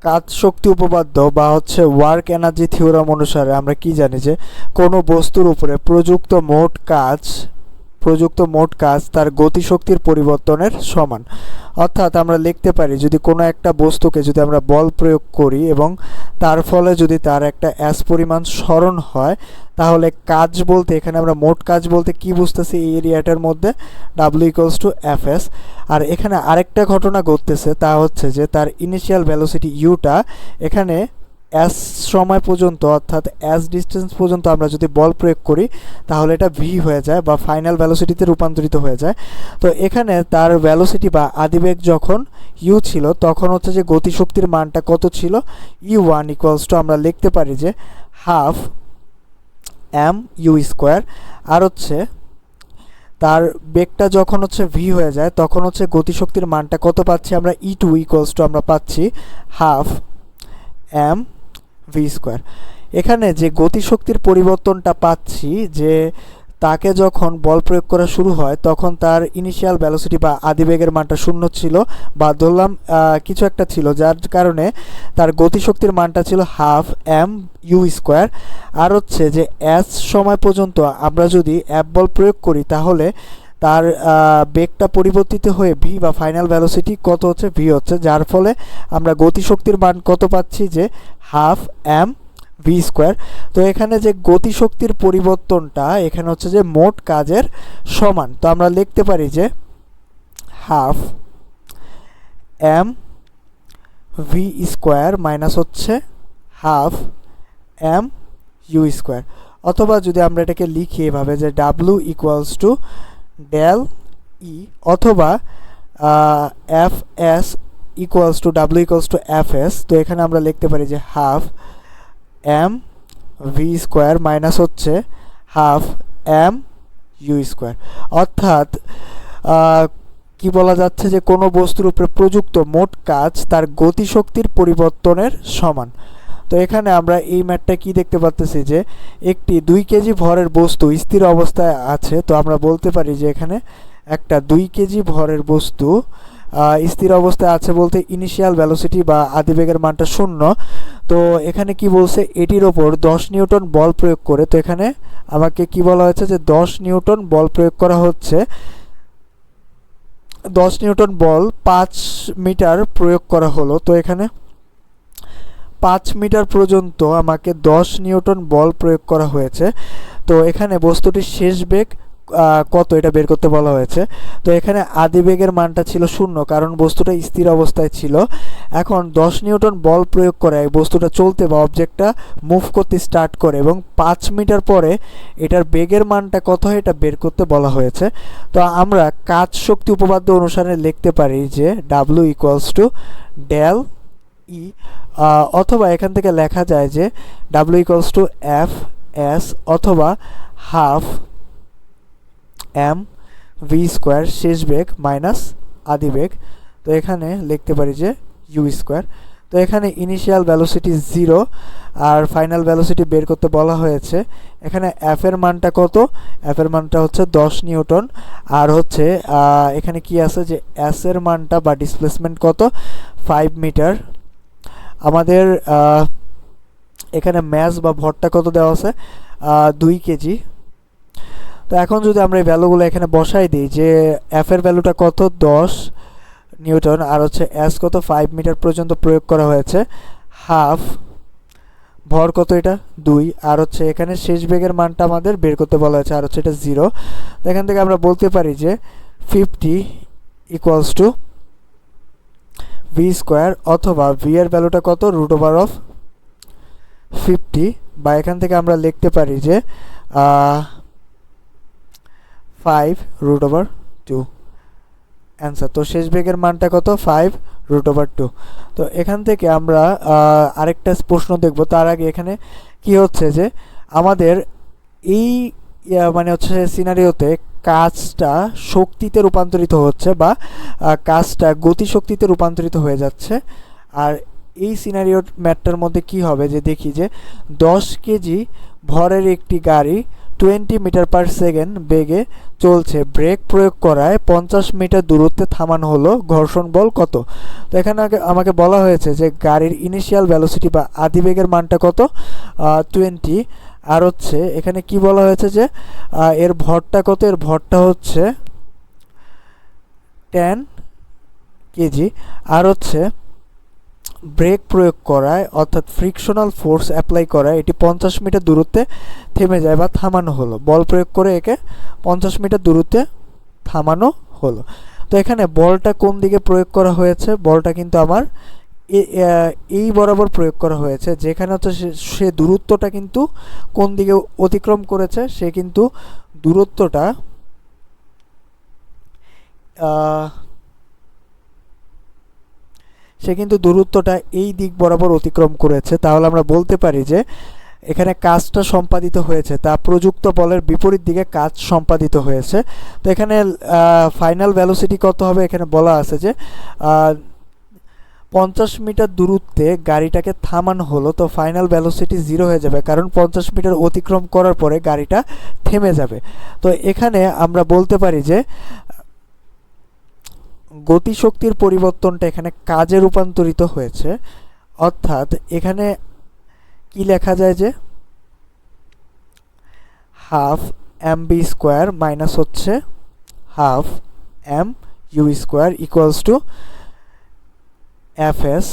কাজ শক্তি উপপাদ্য বা হচ্ছে ওয়ার্ক এনার্জি থিওরাম অনুসারে আমরা কি জানি যে কোনো বস্তুর উপরে প্রযুক্ত মোট কাজ তার গতিশক্তির পরিবর্তনের সমান। অর্থাৎ আমরা লিখতে পারি যদি কোনো একটা বস্তুকে যদি আমরা বল প্রয়োগ করি এবং তার ফলে যদি তার একটা এস পরিমাণ সরণ হয়, তাহলে কাজ বলতে এখানে আমরা মোট কাজ বলতে কি বুঝতেছি এই এরিয়াটার মধ্যে W=Fs। আর এখানে আরেকটা ঘটনা ঘটতেছে, তা হচ্ছে যে তার ইনিশিয়াল ভ্যালোসিটি ইউটা এখানে এস সময় পর্যন্ত অর্থাৎ এস ডিস্টেন্স পর্যন্ত আমরা যদি বল প্রয়োগ করি তাহলে এটা ভি হয়ে যায় বা ফাইনাল ভ্যালোসিটিতে রূপান্তরিত হয়ে যায়। তো এখানে তার ভ্যালোসিটি বা আদিবেগ যখন ইউ ছিল তখন হচ্ছে যে গতিশক্তির মানটা কত ছিল, U1 আমরা লিখতে পারি যে হাফ এম ইউ স্কোয়ার। আর হচ্ছে তার বেগটা যখন হচ্ছে ভি হয়ে যায় তখন হচ্ছে গতিশক্তির মানটা কত পাচ্ছি আমরা, E2 আমরা পাচ্ছি হাফ এম ভি স্কোয়ার। এখানে যে গতিশক্তির পরিবর্তনটা পাচ্ছি যে তাকে যখন বল প্রয়োগ করা শুরু হয় তখন তার ইনিশিয়াল ভ্যালোসিটি বা আদিবেগের মানটা 0 ছিল বা ধরলাম কিছু একটা ছিল, যার কারণে তার গতিশক্তির মানটা ছিল হাফ এম ইউ স্কোয়ার। আর হচ্ছে যে এস সময় পর্যন্ত আমরা যদি এফ বল প্রয়োগ করি তাহলে তার বেগটা পরিবর্তিত হয়ে ভি বা ফাইনাল ভ্যালোসিটি কত হচ্ছে, ভি হচ্ছে, যার ফলে আমরা গতিশক্তির মান কত পাচ্ছি যে হাফ এম ভি স্কোয়ার। তো এখানে যে গতিশক্তির পরিবর্তনটা এখানে হচ্ছে যে মোট কাজের সমান। তো আমরা লিখতে পারি যে half M V square minus হচ্ছে হাফ এম ইউ স্কোয়ার। অথবা যদি আমরা এটাকে লিখি এভাবে যে W=del E অথবা Fs W=Fs। তো এখানে আমরা লিখতে পারি যে half M V square minus হচ্ছে হাফ এম ইউ স্কোয়ার। অর্থাৎ কি বলা যাচ্ছে যে কোনো বস্তুর উপরে প্রযুক্ত মোট কাজ তার গতিশক্তির পরিবর্তনের সমান। তো এখানে আমরা এই ম্যাথটা কি দেখতে পাচ্ছি যে একটি 2 কেজি ভরের বস্তু স্থির অবস্থায় আছে। তো আমরা বলতে পারি যে এখানে একটা 2 কেজি ভরের বস্তু স্থির অবস্থায় আছে বলতে ইনিশিয়াল ভ্যালোসিটি বা আদিবেগের মানটা 0। তো এখানে কি বলছে, এটির ওপর 10 নিউটন বল প্রয়োগ করে। তো এখানে আমাকে কি বলা হয়েছে যে 10 নিউটন বল প্রয়োগ করা হচ্ছে, 10 নিউটন বল 5 মিটার প্রয়োগ করা হলো। তো এখানে 5 মিটার পর্যন্ত আমাকে 10 নিউটন বল প্রয়োগ করা হয়েছে। তো এখানে বস্তুটির শেষ বেগ কত এটা বের করতে বলা হয়েছে। তো এখানে আদিবেগের মানটা ছিল 0 কারণ বস্তুটা স্থির অবস্থায় ছিল। এখন 10 নিউটন বল প্রয়োগ করে বস্তুটা চলতে বা অবজেক্টটা মুভ করতে স্টার্ট করে এবং 5 মিটার পরে এটার বেগের মানটা কত হয় এটা বের করতে বলা হয়েছে। তো আমরা কাজ শক্তি উপপাদ্য অনুসারে লিখতে পারি যে W=del E অথবা এখান থেকে লেখা যায় যে W=Fs অথবা হাফ এম ভি স্কোয়ার শেষ বেগ মাইনাস আদিবেগ। তো এখানে লিখতে পারি যে ইউ স্কোয়ার। তো এখানে ইনিশিয়াল ভ্যালোসিটি 0 আর ফাইনাল ভ্যালোসিটি বের করতে বলা হয়েছে। এখানে এফ এর মানটা কত, এফ এর মানটা হচ্ছে 10 নিউটন। আর হচ্ছে এখানে কি আছে যে এস এর মানটা বা ডিসপ্লেসমেন্ট কত, 5 মিটার। আমাদের এখানে ম্যাস বা ভরটা কত দেওয়া আছে, 2 কেজি। তো এখন যদি আমরা এই ভ্যালুগুলো এখানে বসাই দিই যে এফ এর ভ্যালুটা কত 10 নিউটন আর হচ্ছে এস কত 5 মিটার পর্যন্ত প্রয়োগ করা হয়েছে, হাফ ভর কত এটা 2 আর হচ্ছে এখানে শেষ বেগের মানটা আমাদের বের করতে বলা হয়েছে আর হচ্ছে এটা 0। তো এখান থেকে আমরা বলতে পারি যে 50 ভি স্কোয়ার অথবা ভি এর ভ্যালুটা কত √50 বা এখান থেকে আমরা লিখতে পারি যে 5√2 অ্যান্সার। তো শেষ বেগের মানটা কত 5√2। তো এখান থেকে আমরা আরেকটা প্রশ্ন দেখব। তার আগে এখানে কি হচ্ছে যে আমাদের এই মানে হচ্ছে সিনারিওতে কাজটা শক্তিতে রূপান্তরিত হচ্ছে বা কাজটা গতিশক্তিতে রূপান্তরিত হয়ে যাচ্ছে। আর এই সিনারিও ম্যাটটার মধ্যে কি হবে যে দেখি যে 10 কেজি ভরের একটি গাড়ি 20 মিটার/সেকেন্ড বেগে চলছে, ব্রেক প্রয়োগ করায় 50 মিটার দূরত্বে থামানো হলো, ঘর্ষণ বল কত? তো এখানে আমাকে বলা হয়েছে যে গাড়ির ইনিশিয়াল ভ্যালোসিটি বা আদি বেগের মানটা কত, 20। আর হচ্ছে এখানে কি বলা হয়েছে যে এর ভরটা কত, এর ভরটা হচ্ছে 10 কেজি। আর হচ্ছে ব্রেক প্রয়োগ করায় অর্থাৎ ফ্রিকশনাল ফোর্স অ্যাপ্লাই করায় এটি 50 মিটার দূরত্বে থেমে যায় বা থামানো হলো, বল প্রয়োগ করে একে 50 মিটার দূরত্বে থামানো হলো। তো এখানে বলটা কোন দিকে প্রয়োগ করা হয়েছে, বলটা কিন্তু আমার এই বরাবর প্রয়োগ করা হয়েছে, যেখানে হচ্ছে সে দূরত্বটা কিন্তু কোন দিকে অতিক্রম করেছে, সে কিন্তু দূরত্বটা এই দিক বরাবর অতিক্রম করেছে। তাহলে আমরা বলতে পারি যে এখানে কাজটা সম্পাদিত হয়েছে তা প্রযুক্ত বলের বিপরীত দিকে কাজ সম্পাদিত হয়েছে। তো এখানে ফাইনাল ভ্যালোসিটি কত হবে, এখানে বলা আছে যে 50 মিটার দূরত্বে গাড়িটাকে থামানো হলো, তো ফাইনাল ভ্যালোসিটি 0 হয়ে যাবে, কারণ 50 মিটার অতিক্রম করার পরে গাড়িটা থেমে যাবে। তো এখানে আমরা বলতে পারি যে গতিশক্তির পরিবর্তনটা এখানে কাজে রূপান্তরিত হয়েছে, অর্থাৎ এখানে কি লেখা যায় যে হাফ mv² মাইনাস হচ্ছে half mu² equals to fs।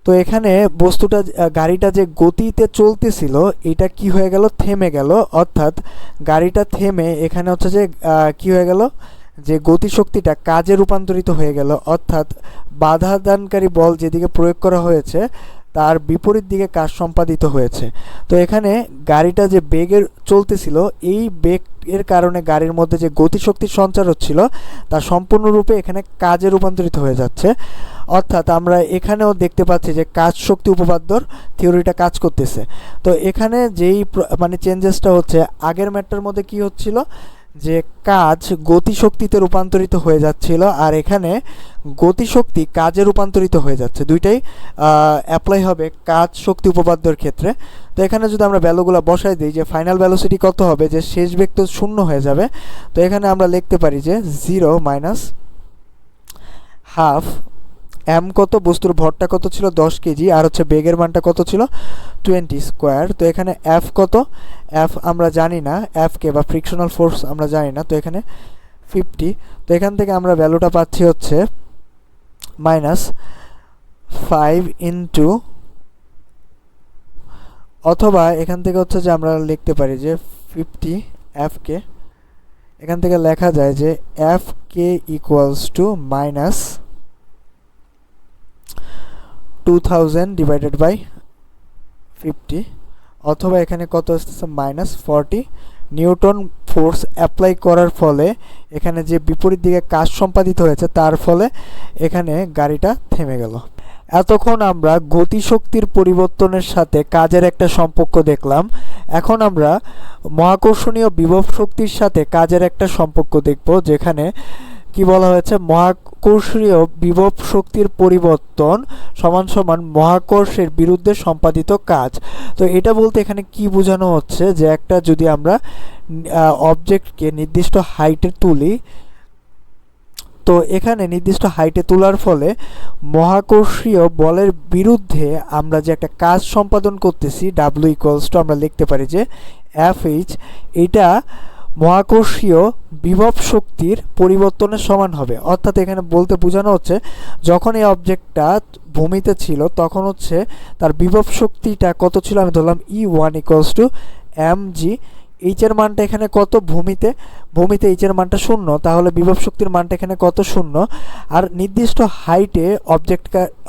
তো এখানে বস্তুটা গাড়িটা যে গতিতে চলতেছিল এটা কি হয়ে গেল, থেমে গেল, অর্থাৎ গাড়িটা থেমে এখানে হচ্ছে যে কি হয়ে গেল, যে গতিশক্তিটা কাজে রূপান্তরিত হয়ে গেল, অর্থাৎ বাধা দানকারী বল যেদিকে প্রয়োগ করা হয়েছে তার বিপরীত দিকে কাজ সম্পাদিত হয়েছে। তো এখানে গাড়িটা যে বেগের চলতেছিল, এই বেগের কারণে গাড়ির মধ্যে যে গতিশক্তির সঞ্চার হচ্ছিল তা সম্পূর্ণরূপে এখানে কাজে রূপান্তরিত হয়ে যাচ্ছে। অর্থাৎ আমরা এখানেও দেখতে পাচ্ছি যে কাজ শক্তি উপপাদ্যর থিওরিটা কাজ করতেছে। তো এখানে যেই মানে চেঞ্জেসটা হচ্ছে, আগের ম্যাটটার মধ্যে কি হচ্ছিল যে কাজ গতিশক্তিতে রূপান্তরিত হয়ে যাচ্ছিল, আর এখানে গতিশক্তি কাজে রূপান্তরিত হয়ে যাচ্ছে। দুইটাই অ্যাপ্লাই হবে কাজ শক্তি উপপাদ্যর ক্ষেত্রে। তো এখানে যদি আমরা ভ্যালুগুলো বসাই দিই, যে ফাইনাল ভ্যালোসিটি কত হবে, যে শেষ বেগ তো 0 হয়ে যাবে। তো এখানে আমরা লিখতে পারি যে 0 মাইনাস হাফ এম কত, বস্তুর ভরটা কত ছিল 10 কেজি, আর হচ্ছে বেগের মানটা কত ছিল 20²। তো এখানে এফ কত, এফ আমরা জানি না, এফ কে বা ফ্রিকশনাল ফোর্স আমরা জানি না, তো এখানে 50। তো এখান থেকে আমরা ভ্যালুটা পাচ্ছি হচ্ছে -5 ইন্টু, অথবা এখান থেকে হচ্ছে যে আমরা লিখতে পারি যে 50 এফ কে, এখান থেকে লেখা যায় যে F K equals to -2000 divided by 50, অথবা এখানে কত আসতেছে -40 নিউটন ফোর্স অ্যাপ্লাই করার ফলে এখানে যে বিপরীত দিকে কাজ সম্পাদিত হয়েছে তার ফলে এখানে গাড়িটা থেমে গেল। এতক্ষণ আমরা গতিশক্তির পরিবর্তনের সাথে কাজের একটা সম্পর্ক দেখলাম। এখন আমরা মহাকর্ষণীয় বিভব শক্তির সাথে কাজের একটা সম্পর্ক দেখব, যেখানে কি বলা হয়েছে, মহাকর্ষীয় বিভব শক্তির পরিবর্তন সমান সমান মহাকর্ষের বিরুদ্ধে সম্পাদিত কাজ। তো এটা বলতে এখানে কি বোঝানো হচ্ছে, যে একটা যদি আমরা অবজেক্টকে নির্দিষ্ট হাইটে তুলি, তো এখানে নির্দিষ্ট হাইটে তোলার ফলে মহাকর্ষীয় বলের বিরুদ্ধে আমরা যে একটা কাজ সম্পাদন করতেছি, ডাব্লিউ ইকুয়ালস টু আমরা লিখতে পারি যে এফ এইচ, এটা মহাকর্ষীয় বিভব শক্তির পরিবর্তনের সমান হবে। অর্থাৎ এখানে বলতে বোঝানো হচ্ছে, যখন এই অবজেক্টটা ভূমিতে ছিল তখন হচ্ছে তার বিভব শক্তিটা কত ছিল, আমি ধরলাম E1 ইকুয়ালস টু mg, এইচের মানটা এখানে কত, ভূমিতে এইচের মানটা 0, তাহলে বিভব শক্তির মানটা এখানে কত 0, আর নির্দিষ্ট হাইটে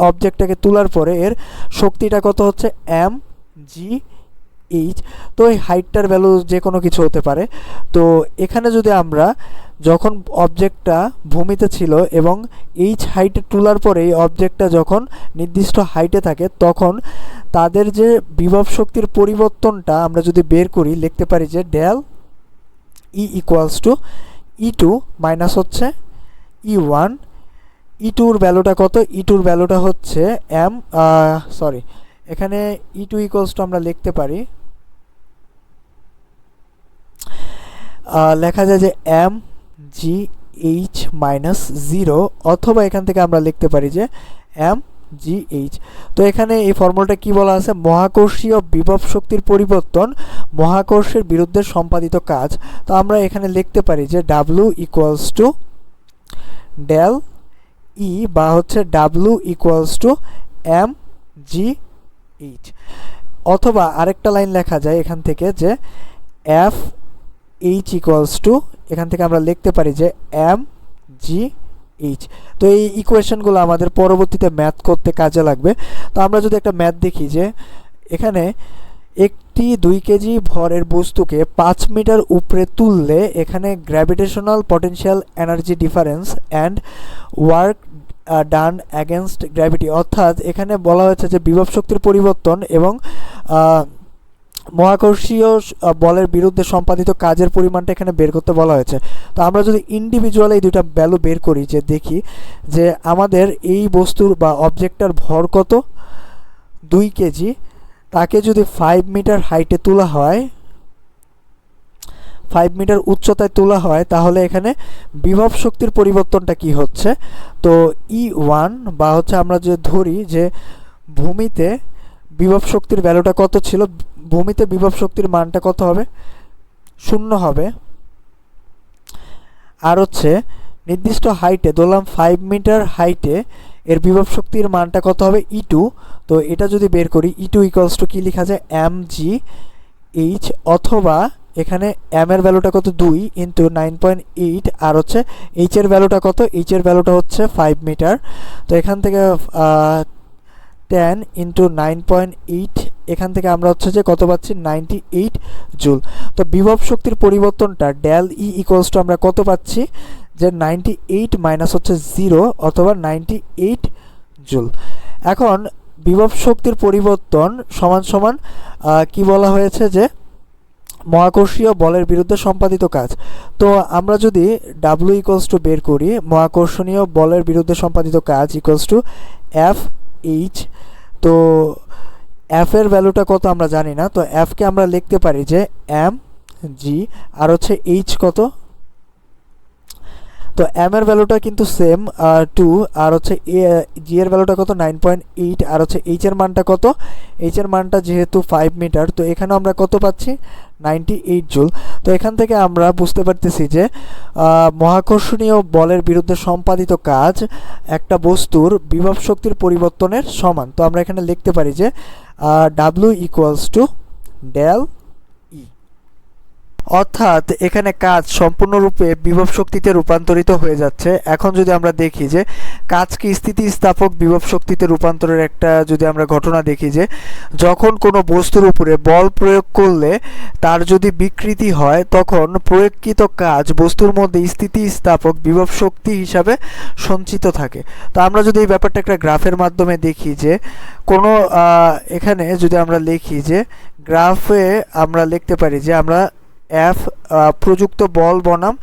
অবজেক্টটাকে তোলার পরে এর শক্তিটা কত হচ্ছে mg এইচ। তো এই হাইটটার ভ্যালু যে কোনো কিছু হতে পারে। তো এখানে যদি আমরা যখন অবজেক্টটা ভূমিতে ছিল এবং এইচ হাইটে তোলার পরে এই অবজেক্টটা যখন নির্দিষ্ট হাইটে থাকে, তখন তাদের যে বিভব শক্তির পরিবর্তনটা আমরা যদি বের করি, লিখতে পারি যে del E equals to E2 minus হচ্ছে E1। E2-র ভ্যালুটা কত, E2-র ভ্যালুটা হচ্ছে এখানে E2 ইকুয়ালস টু আমরা লিখতে পারি লেখা যায় যে M G H minus zero, অথবা এখান থেকে আমরা লিখতে পারি যে এম জি এইচ। তো এখানে এই ফর্মুলাটা কি বলা আছে, মহাকর্ষীয় বিভব শক্তির পরিবর্তন মহাকর্ষের বিরুদ্ধে সম্পাদিত কাজ। তো আমরা এখানে লিখতে পারি যে W equals to del E, বা হচ্ছে W equals to M G H, অথবা আরেকটা লাইন লেখা যায় এখান থেকে যে এফ এইচ ইকুয়ালস টু, এখান থেকে আমরা লিখতে পারি যে এম জি এইচ। তো এই ইকুয়েশনগুলো আমাদের পরবর্তীতে ম্যাথ করতে কাজে লাগবে। তো আমরা যদি একটা ম্যাথ দেখি যে এখানে একটি 2 কেজি ভরের বস্তুকে 5 মিটার উপরে তুললে এখানে gravitational potential energy difference and work done against gravity, অর্থাৎ এখানে বলা হয়েছে যে বিভব শক্তির পরিবর্তন এবং মহাকর্ষীয় বলের বিরুদ্ধে সম্পাদিত কাজের পরিমাণটা এখানে বের করতে বলা হয়েছে। তো আমরা যদি ইন্ডিভিজুয়ালি এই দুইটা ভ্যালু বের করি, যে দেখি যে আমাদের এই বস্তুর বা অবজেক্টটার ভর কত 2 কেজি, তাকে যদি 5 মিটার হাইটে তোলা হয়, 5 মিটার উচ্চতায় তোলা হয়, তাহলে এখানে বিভব শক্তির পরিবর্তনটা কি হচ্ছে। তো E1 বা হচ্ছে আমরা যে ধরি যে ভূমিতে বিভব শক্তির ভ্যালুটা কত ছিল, ভূমিতে বিভব শক্তির মানটা কত হবে, 0 হবে। আর হচ্ছে নির্দিষ্ট হাইটে ধরলাম 5 মিটার হাইটে এর বিভব শক্তির মানটা কত হবে, E2। তো এটা যদি বের করি, E2 ইকুয়ালস টু কি লেখা যায়, এম জি এইচ, অথবা এখানে এম এর ভ্যালুটা কত 2 ইন্টু 9.8, আর হচ্ছে এইচ এর ভ্যালুটা কত, এইচ এর ভ্যালুটা হচ্ছে 5 মিটার। তো এখান থেকে 10 ইন্টু 9.8, এখান থেকে আমরা হচ্ছে যে কত পাচ্ছি, 98 জুল। তো বিভব শক্তির পরিবর্তনটা ডেল ই ইকুয়ালস টু আমরা কত পাচ্ছি, যে 98 মাইনাস হচ্ছে 0, অথবা 98 জুল। এখন বিভব শক্তির পরিবর্তন সমান সমান কি বলা হয়েছে, যে মহাকর্ষীয় বলের বিরুদ্ধে সম্পাদিত কাজ। তো আমরা যদি ডাব্লু ইকুয়ালস টু বের করি, মহাকর্ষণীয় বলের বিরুদ্ধে সম্পাদিত কাজ ইকুয়ালস টু এফ এইচ। তো এফ এর ভ্যালুটা কত আমরা জানি না, তো এফকে আমরা লিখতে পারি যে এম জি, আর হচ্ছে এইচ কত, তো এম এর ভ্যালুটা কিন্তু সেম 2, আর হচ্ছে জি এর ভ্যালুটা কত 9.8, আর হচ্ছে এইচ এর মানটা কত, এইচ এর মানটা যেহেতু 5 মিটার, তো এখানে আমরা কত পাচ্ছি, 98 জুল। তো এখান থেকে আমরা বুঝতে পারতেছি যে মহাকর্ষণীয় বলের বিরুদ্ধে সম্পাদিত কাজ একটা বস্তুর বিভব শক্তির পরিবর্তনের সমান। তো আমরা এখানে লিখতে পারি যে ডাব্লু ইকুয়ালস টু ডেল ই, অর্থাৎ এখানে কাজ সম্পূর্ণরূপে বিভব শক্তিতে রূপান্তরিত হয়ে যাচ্ছে। এখন যদি আমরা দেখি যে কাজকে স্থিতিস্থাপক বিভব শক্তিতে রূপান্তরের একটা যদি আমরা ঘটনা দেখি, যে যখন কোনো বস্তুর উপরে বল প্রয়োগ করলে তার যদি বিকৃতি হয়, তখন প্রয়োগকৃত কাজ বস্তুর মধ্যে স্থিতিস্থাপক বিভব শক্তি হিসাবে সঞ্চিত থাকে। তো আমরা যদি এই ব্যাপারটা একটা গ্রাফের মাধ্যমে দেখি, যে কোনো এখানে যদি আমরা লিখি যে গ্রাফে আমরা লিখতে পারি যে আমরা এফ প্রযুক্ত বল বনাম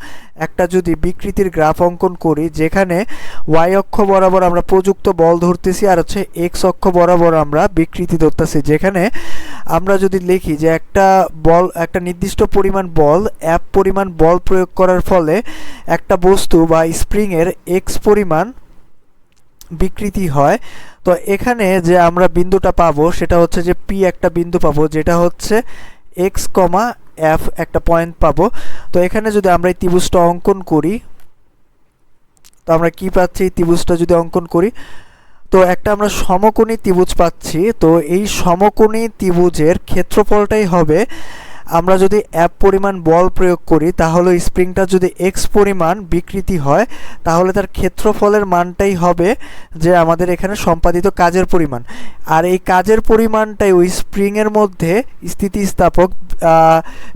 একটা যদি বিকৃতির গ্রাফ অঙ্কন করি, যেখানে ওয়াই অক্ষ বরাবর আমরা প্রযুক্ত বল ধরতেছি, আর হচ্ছে এক্স অক্ষ বরাবর আমরা বিকৃতি ধরতেছি। যেখানে আমরা যদি লিখি যে একটা বল, একটা নির্দিষ্ট পরিমাণ বল, এফ পরিমাণ বল প্রয়োগ করার ফলে একটা বস্তু বা স্প্রিংয়ের এক্স পরিমাণ বিকৃতি হয়। তো এখানে যে আমরা বিন্দুটা পাবো সেটা হচ্ছে যে পি একটা বিন্দু পাবো, যেটা হচ্ছে এক্স কমা এফ একটা পয়েন্ট পাবো। তো এখানে যদি আমরা এই ত্রিভুজটা অঙ্কন করি, তো আমরা কি পাচ্ছি, এই ত্রিভুজটা যদি অঙ্কন করি, তো একটা আমরা সমকোণী ত্রিভুজ পাচ্ছি। তো এই সমকোণী ত্রিভুজের ক্ষেত্রফলটাই হবে, আমরা যদি এফ পরিমাণ বল প্রয়োগ করি, তাহলে স্প্রিংটা যদি এক্স পরিমাণ বিকৃতি হয়, তাহলে তার ক্ষেত্রফলের মানটাই হবে যে আমাদের এখানে সম্পাদিত কাজের পরিমাণ। আর এই কাজের পরিমাণটাই ওই স্প্রিংয়ের মধ্যে স্থিতিস্থাপক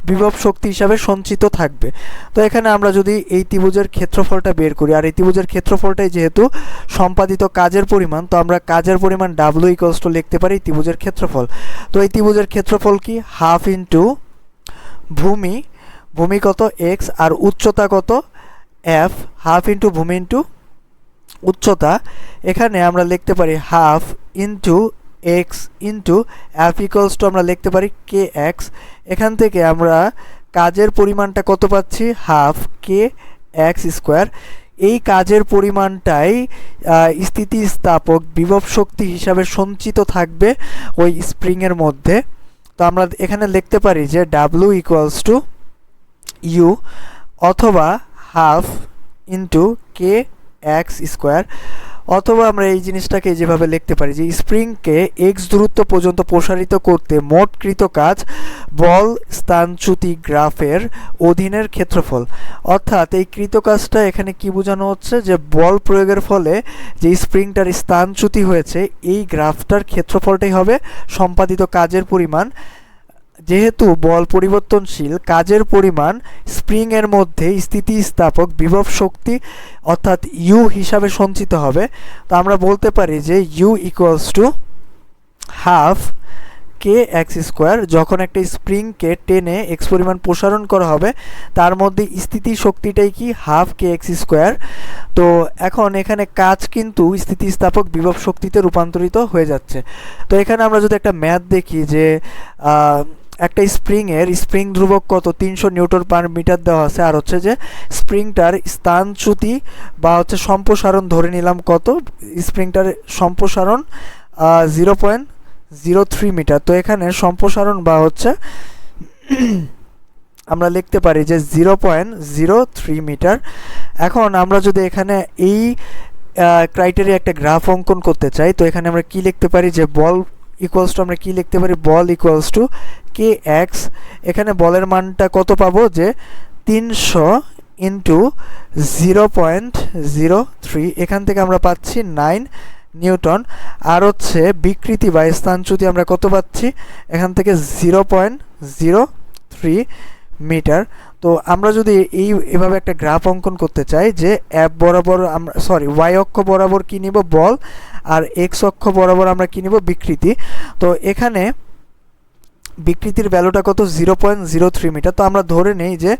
বিভব শক্তি হিসাবে সঞ্চিত থাকবে। তো এখানে আমরা যদি এই ত্রিভুজের ক্ষেত্রফলটা বের করি, আর এই ত্রিভুজের ক্ষেত্রফলটাই যেহেতু সম্পাদিত কাজের পরিমাণ, তো আমরা কাজের পরিমাণ ডাব্লু ইকুয়ালস টু লিখতে পারি ত্রিভুজের ক্ষেত্রফল। তো এই ত্রিভুজের ক্ষেত্রফল কি, হাফ ইন্টু ভূমি, ভূমি কত এক্স, আর উচ্চতা কত এফ, হাফ ইন্টু ভূমি ইন্টু উচ্চতা। এখানে আমরা লিখতে পারি half into x into F equals to আমরা লিখতে পারি কে এক্স। এখান থেকে আমরা কাজের পরিমাণটা কত পাচ্ছি, হাফ কে এক্স স্কোয়ার। এই কাজের পরিমাণটাই স্থিতিস্থাপক বিভব শক্তি হিসাবে সঞ্চিত থাকবে ওই স্প্রিংয়ের মধ্যে। তো আমরা এখানে লিখতে পারি যে ডাব্লু ইকুয়ালস টু ইউ অথবা half into k x square, অথবা আমরা এই জিনিসটাকে যেভাবে লিখতে পারি যে স্প্রিংকে এক্স দূরত্ব পর্যন্ত প্রসারিত করতে মোট কৃত কাজ বল স্থানচ্যুতি গ্রাফের অধীনের ক্ষেত্রফল। অর্থাৎ এই কৃত কাজটা এখানে কি বোঝানো হচ্ছে, যে বল প্রয়োগের ফলে যে স্প্রিংটার স্থানচ্যুতি হয়েছে এই গ্রাফটার ক্ষেত্রফলটাই হবে সম্পাদিত কাজের পরিমাণ। যেহেতু বল পরিবর্তনশীল, কাজের পরিমাণ স্প্রিংয়ের মধ্যে স্থিতিস্থাপক বিভব শক্তি অর্থাৎ ইউ হিসাবে সঞ্চিত হবে। তো আমরা বলতে পারি যে u equals to half k x square. যখন একটা স্প্রিংকে টেনে এক্স পরিমাণ প্রসারণ করা হবে তার মধ্যে স্থিতি শক্তিটাই কি, হাফ কে এক্স স্কোয়ার। তো এখন এখানে কাজ কিন্তু স্থিতিস্থাপক বিভব শক্তিতে রূপান্তরিত হয়ে যাচ্ছে। তো এখানে আমরা যদি একটা ম্যাথ দেখি যে একটা স্প্রিং ধ্রুবক কত, 300 নিউটন পার মিটার দেওয়া আছে, আর হচ্ছে যে স্প্রিংটার স্থানচ্যুতি বা হচ্ছে সম্প্রসারণ ধরে নিলাম কত, স্প্রিংটার সম্প্রসারণ 0.03 মিটার। তো এখানে সম্প্রসারণ বা হচ্ছে আমরা লিখতে পারি যে 0.03 মিটার। এখন আমরা যদি এখানে এই ক্রাইটেরিয়া একটা গ্রাফ অঙ্কন করতে চাই, তো এখানে আমরা কি লিখতে পারি যে বল ইকুয়ালস টু, আমরা কি লিখতে পারি, বল ইকুয়ালস টু কে এক্স। এখানে বলের মানটা কত পাবো, যে 300 ইন্টু 0.03, এখান থেকে আমরা পাচ্ছি 9 নিউটন। আর হচ্ছে বিকৃতি বা স্থানচ্যুতি আমরা কত পাচ্ছি, এখান থেকে 0.03 মিটার। তো আমরা যদি এভাবে একটা গ্রাফ অঙ্কন করতে চাই যে অ্যাপ বরাবর আমরা ওয়াই অক্ষ বরাবর কী নিব, বল, আর এক্স অক্ষ বরাবর আমরা কী নিব, বিকৃতি। তো এখানে বিকৃতির ভ্যালুটা কত, 0.03 মিটার। তো আমরা ধরে নেই যে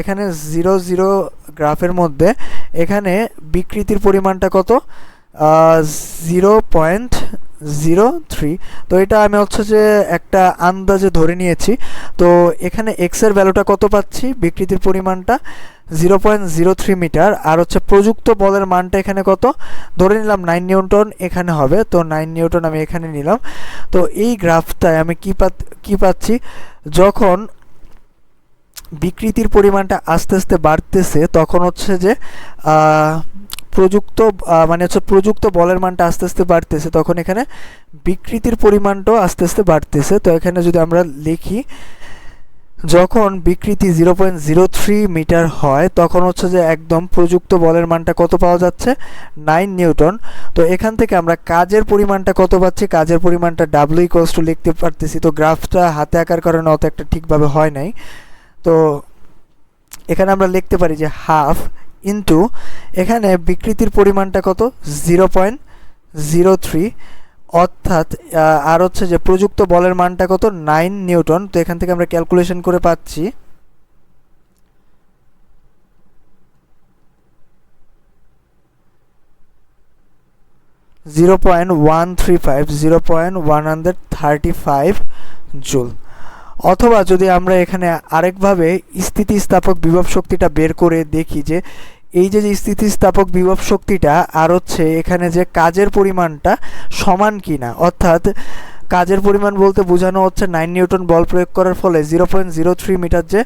এখানে 0 গ্রাফের মধ্যে এখানে বিকৃতির পরিমাণটা কত, 0.03। তো এটা আমি হচ্ছে যে একটা আন্দাজে ধরে নিয়েছি। তো এখানে এক্সের ভ্যালুটা কত পাচ্ছি, বিকৃতির পরিমাণটা 0.03 মিটার। আর হচ্ছে প্রযুক্ত বলের মানটা এখানে কত ধরে নিলাম, 9 নিউটন এখানে হবে। তো 9 নিউটন আমি এখানে নিলাম। তো এই গ্রাফটায় আমি কি পাচ্ছি, যখন বিকৃতির পরিমাণটা আস্তে আস্তে বাড়তেছে তখন হচ্ছে যে প্রযুক্ত বলের মানটা আস্তে আস্তে বাড়তেছে, তখন এখানে বিকৃতির পরিমাণটাও আস্তে আস্তে বাড়তেছে। তো এখানে যদি আমরা লিখি, যখন বিকৃতি 0.03 মিটার হয় তখন হচ্ছে যে একদম প্রযুক্ত বলের মানটা কত পাওয়া যাচ্ছে, 9 নিউটন। তো এখান থেকে আমরা কাজের পরিমাণটা কত পাচ্ছি, কাজের পরিমাণটা ডাব্লিউ ইকুয়ালস টু লিখতে পারতেছি। তো গ্রাফটা হাতে আঁকার কারণে অত একটা ঠিকভাবে হয় নাই। তো এখানে আমরা লিখতে পারি যে হাফ ইন্টু এখানে বিকৃতির পরিমাণটা কত, 0.03, অর্থাৎ আর হচ্ছে যে প্রযুক্ত বলের মানটা কত, 9 নিউটন। তো এখান থেকে আমরা ক্যালকুলেশন করে পাচ্ছি 0.135 জুল। অথবা যদি আমরা এখানে আরেকভাবে স্থিতিস্থাপক বিভব শক্তিটা বের করে দেখি যে এই যে স্থিতিস্থাপক বিভব শক্তিটা আর হচ্ছে এখানে যে কাজের পরিমাণটা সমান কিনা, অর্থাৎ কাজের পরিমাণ বলতে বোঝানো হচ্ছে 9 নিউটন বল প্রয়োগ করার ফলে 0.03 মিটার যে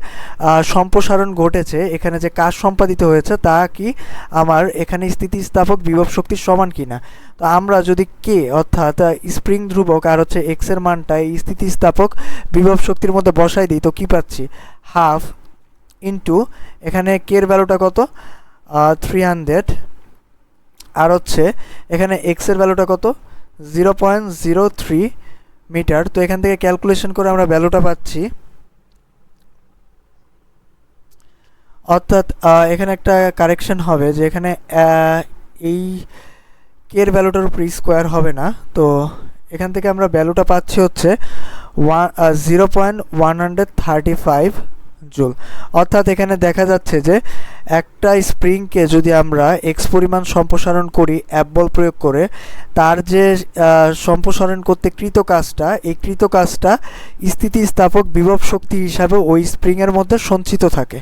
সম্প্রসারণ ঘটেছে, এখানে যে কাজ সম্পাদিত হয়েছে তা কি আমার এখানে স্থিতিস্থাপক বিভব শক্তির সমান কিনা। তো আমরা যদি কে অর্থাৎ স্প্রিং ধ্রুবক আর হচ্ছে এক্স এর মানটা এই স্থিতিস্থাপক বিভব শক্তির মধ্যে বসাই দিই, তো কি পাচ্ছি, হাফ ইন্টু এখানে কে এর ভ্যালুটা কত, 300, আর হচ্ছে এখানে এক্স এর ভ্যালুটা কত, 0.03 মিটার। তো এখান থেকে ক্যালকুলেশন করে আমরা ভ্যালুটা পাচ্ছি, অর্থাৎ এখানে একটা কারেকশন হবে যে এখানে এই কে এর ভ্যালুটার উপর স্কোয়ার হবে না। তো এখান থেকে আমরা ভ্যালুটা পাচ্ছি হচ্ছে 0.135 জুল। অর্থাৎ এখানে দেখা যাচ্ছে যে একটা স্প্রিংকে যদি আমরা এক্স পরিমাণ সম্প্রসারণ করি F বল প্রয়োগ করে, তার যে সম্প্রসারণ করতে কৃত কাজটা, এই কৃত কাজটা স্থিতিস্থাপক বিভব শক্তি হিসাবে ওই স্প্রিংয়ের মধ্যে সঞ্চিত থাকে।